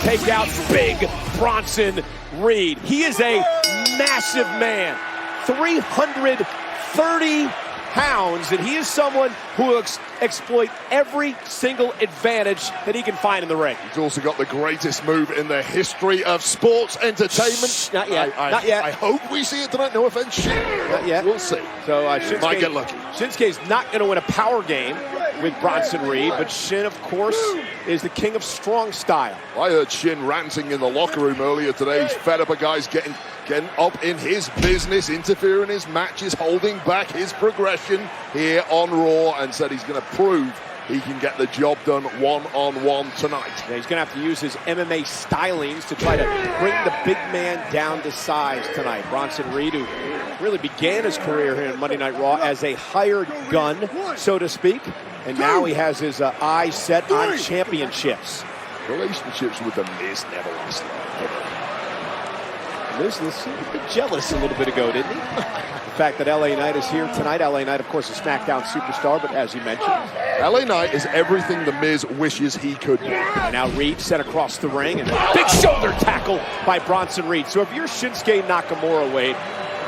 Take out big Bronson Reed. He is a massive man, 330 pounds, and he is someone who will exploit every single advantage that he can find in the ring. He's also got the greatest move in the history of sports entertainment. Not yet. Not yet. I hope we see it tonight. No offense, Shin. Not yet. We'll see. So Shinsuke might get lucky. Shinsuke's not going to win a power game with Bronson Reed, but Shin, of course, is the king of strong style. I heard Shin ranting in the locker room earlier today. He's fed up of guys getting up in his business, interfering in his matches, holding back his progression here on Raw, and said he's going to prove he can get the job done one-on-one tonight. Yeah, he's going to have to use his MMA stylings to try to bring the big man down to size tonight. Bronson Reed, who really began his career here in Monday Night Raw as a hired gun, so to speak, and now he has his eyes set on championships. Relationships with The Miz never last long. Miz was a bit jealous a little bit ago, didn't he? The fact that LA Knight is here tonight. LA Knight, of course, a SmackDown superstar, but as you mentioned, LA Knight is everything The Miz wishes he could be. And now Reed set across the ring, and a big shoulder tackle by Bronson Reed. So if you're Shinsuke Nakamura, Wade,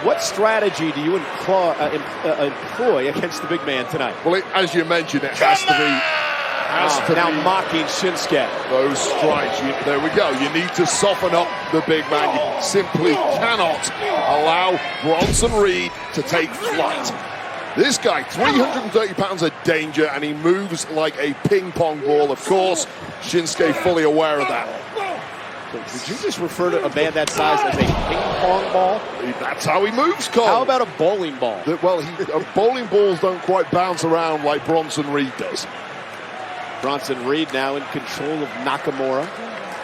what strategy do you employ against the big man tonight? Well, as you mentioned, it has to be... now mocking Shinsuke. Those strikes, there we go. You need to soften up the big man. You simply cannot allow Bronson Reed to take flight. This guy, 330 pounds of danger, and he moves like a ping pong ball. Of course, Shinsuke fully aware of that. Did you just refer to a man that size as a ping pong ball? That's how he moves, Cole. How about a bowling ball? Well, bowling balls don't quite bounce around like Bronson Reed does. Bronson Reed now in control of Nakamura.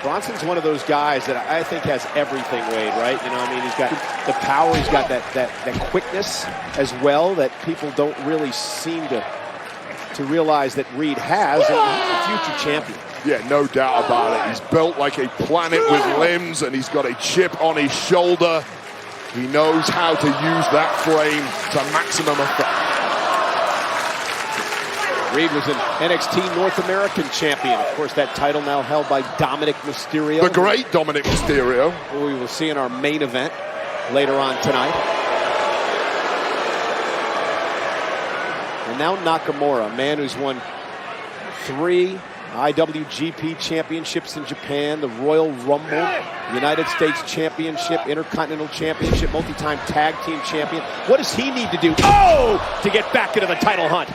Bronson's one of those guys that I think has everything, Wade, right? You know, I mean, he's got the power, he's got that quickness as well that people don't really seem to realize that Reed has, and he's a future champion. Yeah, no doubt about it. He's built like a planet with limbs, and he's got a chip on his shoulder. He knows how to use that frame to maximum effect. Reed was an NXT North American champion. Of course, that title now held by Dominic Mysterio. The great Dominic Mysterio. Who we will see in our main event later on tonight. And now Nakamura, a man who's won 3 IWGP championships in Japan, the Royal Rumble, United States Championship, Intercontinental Championship, multi-time tag team champion. What does he need to do? To get back into the title hunt.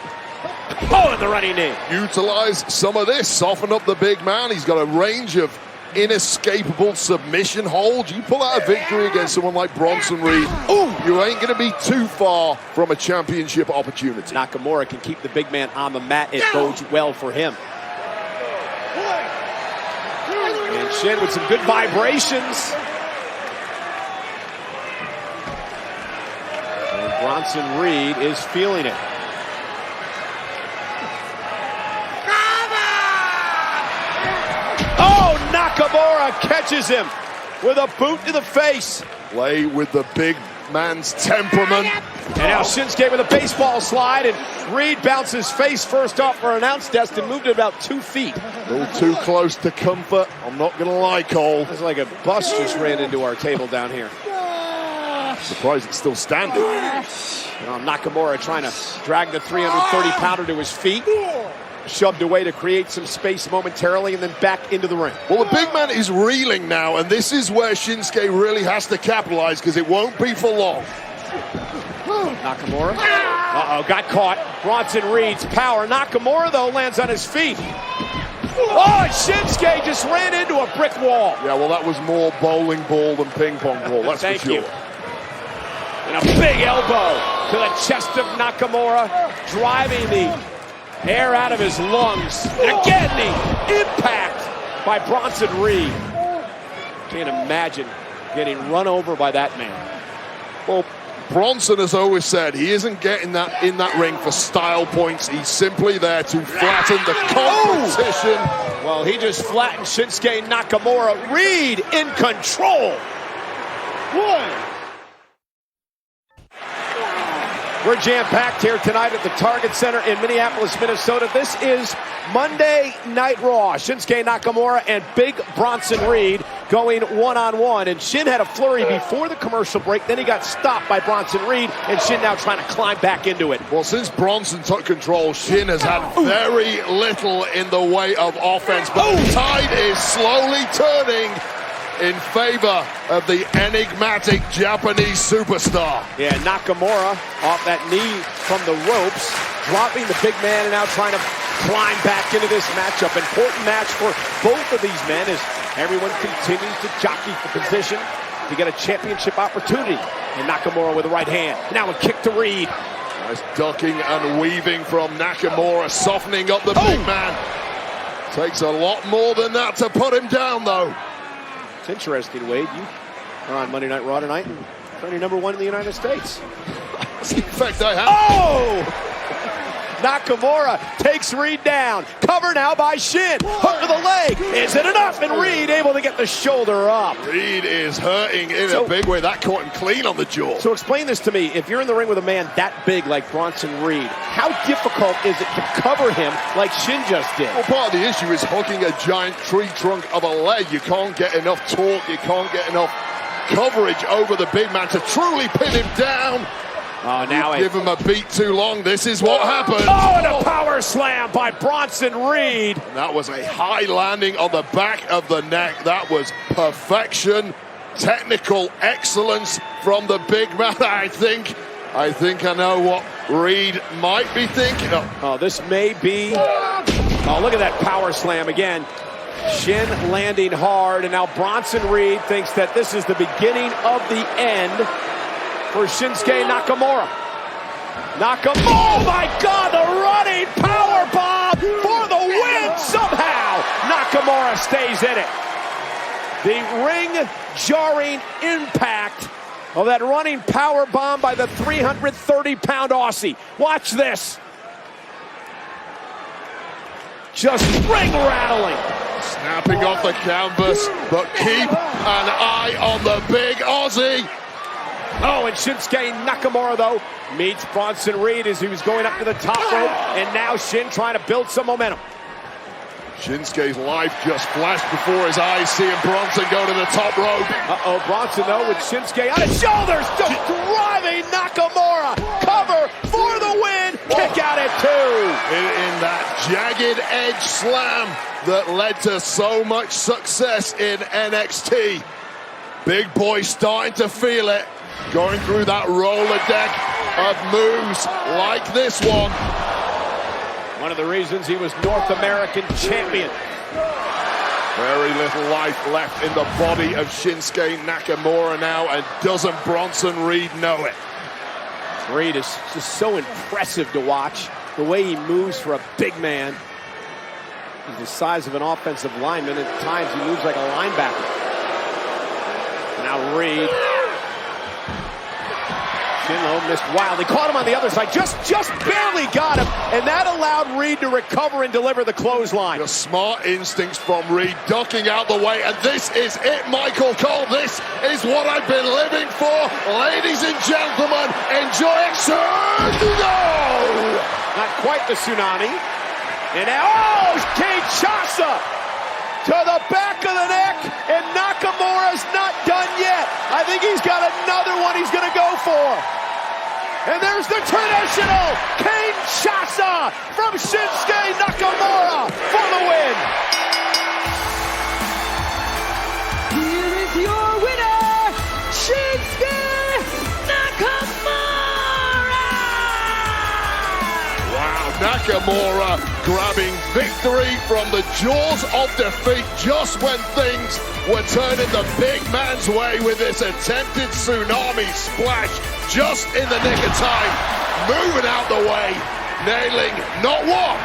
And the running knee. Utilize some of this, soften up the big man. He's got a range of inescapable submission holds. You pull out a victory against someone like Bronson Reed, you ain't going to be too far from a championship opportunity. Nakamura can keep the big man on the mat. It bodes well for him. And Shin with some good vibrations. And Bronson Reed is feeling it. Nakamura catches him with a boot to the face. Play with the big man's temperament. And now Shinsuke with a baseball slide, and Reed bounces face first off our announce desk and moved it about 2 feet. A little too close to comfort. I'm not going to lie, Cole. It's like a bus just ran into our table down here. Surprised it's still standing. Nakamura trying to drag the 330-pounder to his feet. Shoved away to create some space momentarily and then back into the ring. Well, the big man is reeling now, and this is where Shinsuke really has to capitalize because it won't be for long. Nakamura. Got caught. Bronson Reed's power. Nakamura, though, lands on his feet. Shinsuke just ran into a brick wall. Yeah, well, that was more bowling ball than ping pong ball, that's Thank for sure. you. And a big elbow to the chest of Nakamura, driving the air out of his lungs. And again, the impact by Bronson Reed. Can't imagine getting run over by that man. Well, Bronson has always said he isn't getting that in that ring for style points. He's simply there to flatten the competition. Well, he just flattened Shinsuke Nakamura. Reed in control. We're jam-packed here tonight at the Target Center in Minneapolis, Minnesota. This is Monday Night Raw. Shinsuke Nakamura and Big Bronson Reed going one-on-one. And Shin had a flurry before the commercial break. Then he got stopped by Bronson Reed, and Shin now trying to climb back into it. Well, since Bronson took control, Shin has had very little in the way of offense. But the tide is slowly turning in favor of the enigmatic Japanese superstar. Yeah, Nakamura off that knee from the ropes, dropping the big man and now trying to climb back into this matchup. Important match for both of these men as everyone continues to jockey for position to get a championship opportunity. And Nakamura with the right hand. Now a kick to Reed. Nice ducking and weaving from Nakamura, softening up the big man. Takes a lot more than that to put him down, though. It's interesting, Wade. You are on Monday Night Raw tonight and you're #1 in the United States. In fact, I have. Oh! Nakamura takes Reed down. Cover now by Shin. Hook to the leg. Is it enough? And Reed able to get the shoulder up. Reed is hurting in a big way. That caught him clean on the jaw. So explain this to me. If you're in the ring with a man that big like Bronson Reed, how difficult is it to cover him like Shin just did? Well, part of the issue is hooking a giant tree trunk of a leg. You can't get enough torque. You can't get enough coverage over the big man to truly pin him down. Oh, now give him a beat too long. This is what happened. Oh, and a power slam by Bronson Reed. And that was a high landing on the back of the neck. That was perfection, technical excellence from the big man. I think I know what Reed might be thinking. Oh, this may be. Oh, look at that power slam again. Shin landing hard, and now Bronson Reed thinks that this is the beginning of the end for Shinsuke Nakamura. Oh my God, the running power bomb for the win somehow. Nakamura stays in it. The ring-jarring impact of that running power bomb by the 330-pound Aussie. Watch this. Just ring-rattling. Snapping off the canvas, but keep an eye on the big Aussie. Oh, and Shinsuke Nakamura, though, meets Bronson Reed as he was going up to the top rope, and now Shin trying to build some momentum. Shinsuke's life just flashed before his eyes, seeing Bronson go to the top rope. Uh-oh, Bronson, though, with Shinsuke on his shoulders, just driving Nakamura. Cover for the win. Kick out at 2. In that jagged edge slam that led to so much success in NXT. Big boy starting to feel it. Going through that roller deck of moves like this one. One of the reasons he was North American champion. Very little life left in the body of Shinsuke Nakamura now, and doesn't Bronson Reed know it? Reed is just so impressive to watch. The way he moves for a big man. He's the size of an offensive lineman. At times he moves like a linebacker. Now Reed. Shinlo missed wildly, caught him on the other side, just barely got him, and that allowed Reed to recover and deliver the clothesline. The smart instincts from Reed, ducking out the way, and this is it, Michael Cole. This is what I've been living for. Ladies and gentlemen, enjoy it. No! Not quite the tsunami. And now, oh, Kinshasa to the back of the neck, and Nakamura's not done yet. I think he's got another one he's going to go for. And there's the traditional Kinshasa from Shinsuke Nakamura for the win. Here is your winner, Shinsuke Nakamura! Wow, Nakamura grabbing victory from the jaws of defeat just when things were turning the big man's way with this attempted tsunami splash just in the nick of time, moving out the way, nailing not one,